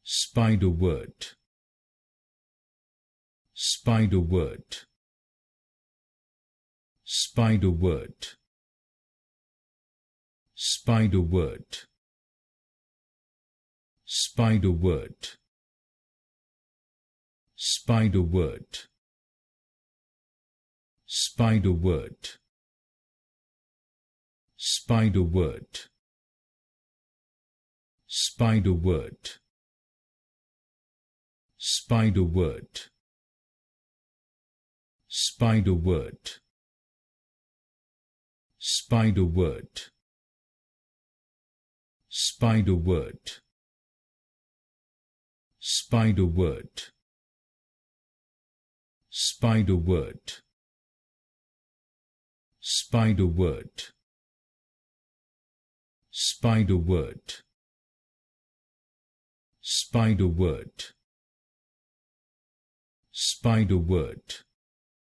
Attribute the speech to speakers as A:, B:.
A: Spiderwort, Spiderwort, Spiderwort, Spiderwort, Spiderwort, Spiderwort, Spiderwort, Spiderwort, Spiderwort, Spiderwort, Spiderwort, Spiderwort, Spiderwort, Spiderwort, Spiderwort, Spiderwort, Spiderwort, Spiderwort, Spiderwort,